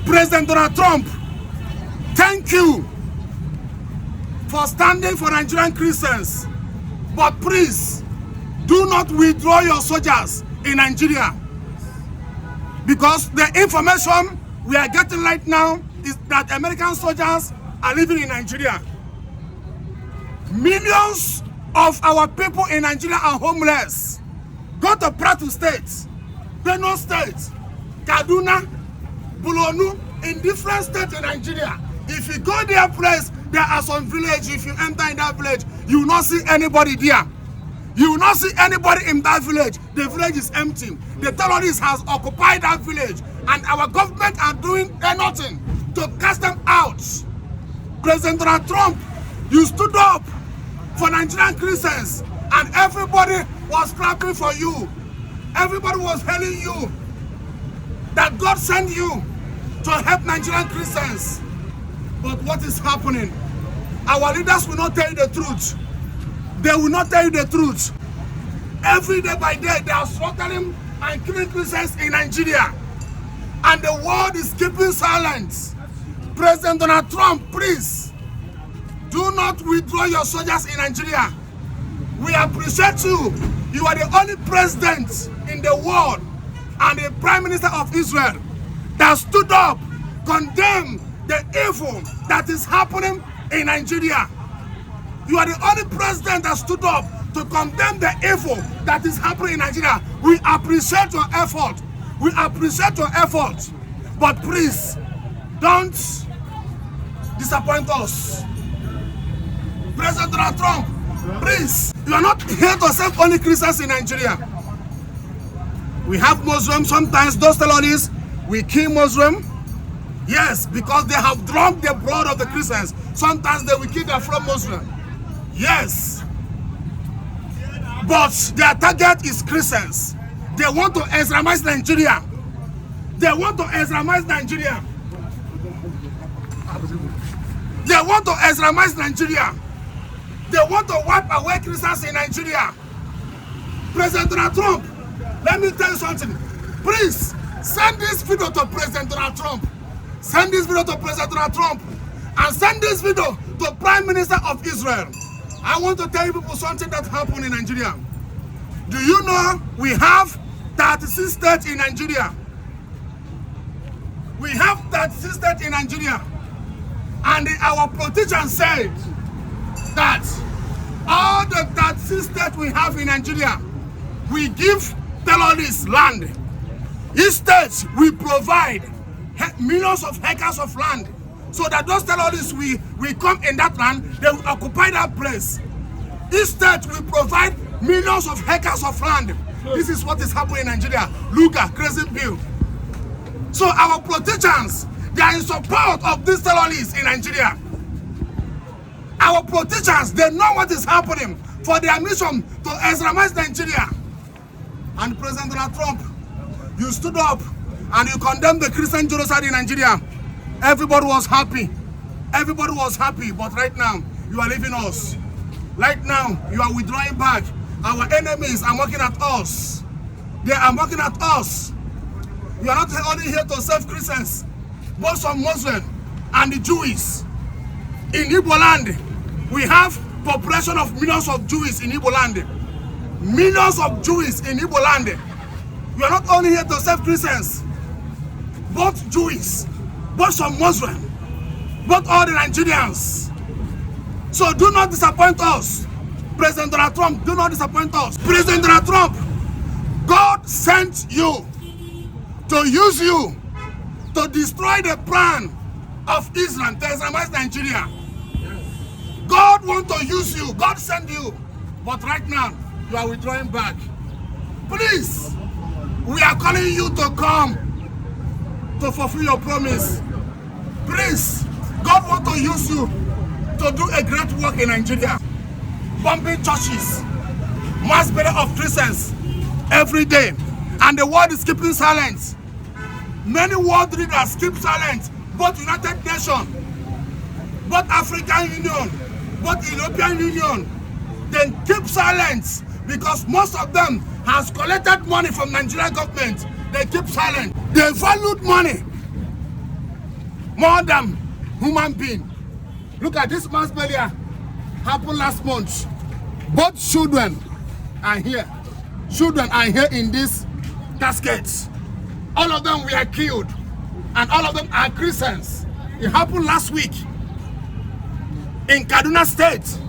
President Donald Trump, thank you for standing for Nigerian Christians. But please, do not withdraw your soldiers in Nigeria. Because the information we are getting right now is that American soldiers are living in Nigeria. Millions of our people in Nigeria are homeless. Go to Plateau State, Benue State, Kaduna, Bulonu, in different states in Nigeria. If you go there place, there are some villages. If you enter in that village, you will not see anybody there. You will not see anybody in that village. The village is empty. The terrorists has occupied that village, and our government are doing nothing to cast them out. President Donald Trump, you stood up for Nigerian Christians, and everybody was clapping for you. Everybody was telling you that God sent you to help Nigerian Christians. But what is happening? Our leaders will not tell you the truth. They will not tell you the truth. Every day by day, they are slaughtering and killing Christians in Nigeria. And the world is keeping silent. President Donald Trump, please, do not withdraw your soldiers in Nigeria. We appreciate you. You are the only president in the world and the Prime Minister of Israel that stood up, condemned the evil that is happening in Nigeria. You are the only president that stood up to condemn the evil that is happening in Nigeria. We appreciate your effort. We appreciate your effort. But please, don't disappoint us. President Donald Trump, please, you are not here to save only Christians in Nigeria. We have Muslims. Sometimes those terrorists, we kill Muslims. Yes, because they have drunk the blood of the Christians. Sometimes they will kill their fellow Muslims. Yes. But their target is Christians. They want to Islamize Nigeria. They want to Islamize Nigeria. They want to Islamize Nigeria. They want to wipe away Christians in Nigeria. President Donald Trump, let me tell you something. Please, send this video to President Donald Trump. Send this video to President Donald Trump. And send this video to Prime Minister of Israel. I want to tell you people something that happened in Nigeria. Do you know we have 36 states in Nigeria? We have 36 states in Nigeria. And our politicians said that all the 36 states we have in Nigeria, we give terrorists land. Each state we provide millions of acres of land, so that those terrorists will come in that land, they will occupy that place. Each state will provide millions of acres of land. This is what is happening in Nigeria. Look at crazy bill. So our politicians, they are in support of these terrorists in Nigeria. Our politicians, they know what is happening for their mission to Islamize Nigeria. And President Donald Trump, you stood up and you condemned the Christian genocide in Nigeria. Everybody was happy. Everybody was happy. But right now, you are leaving us. Right now, you are withdrawing back. Our enemies are working at us. They are working at us. You are not only here to save Christians, but some Muslims and the Jews. In Igbo land, we have population of millions of Jews in Igbo land. Millions of Jews in Igbo land. You are not only here to save Christians, both Jews, both some Muslims, both all the Nigerians. So do not disappoint us. President Donald Trump, do not disappoint us. President Donald Trump, God sent you to use you to destroy the plan of Israel, to Islamize Nigeria. God wants to use you. God sent you. But right now, you are withdrawing back. Please, we are calling you to come to fulfill your promise. Please, God wants to use you to do a great work in Nigeria. Bombing churches, mass burial of Christians every day. And the world is keeping silent. Many world leaders keep silent. Both United Nations, both African Union, both European Union, they keep silent because most of them has collected money from Nigerian government. They keep silent. They valued money. more than human being. Look at this mass burial happened last month. Both children are here. Children are here in this caskets. All of them were killed, and all of them are Christians. It happened last week in Kaduna State.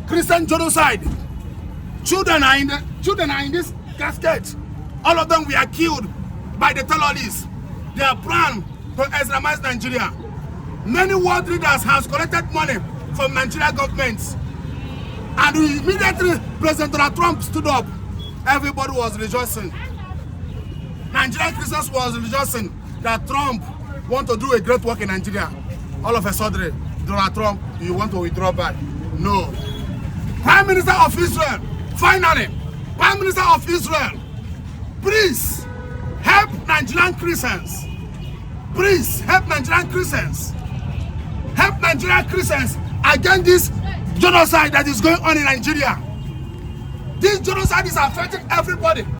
Christian genocide. Children are in this casket. All of them were killed by the terrorists. They are planned to Islamize Nigeria. Many world leaders have collected money from Nigerian governments, and immediately President Donald Trump stood up. Everybody was rejoicing. Nigerian Christians was rejoicing that Trump want to do a great work in Nigeria. All of a sudden, Donald Trump, you want to withdraw back? No. Prime Minister of Israel, finally, Prime Minister of Israel, please help Nigerian Christians. Please help Nigerian Christians. Help Nigerian Christians against this genocide that is going on in Nigeria. This genocide is affecting everybody.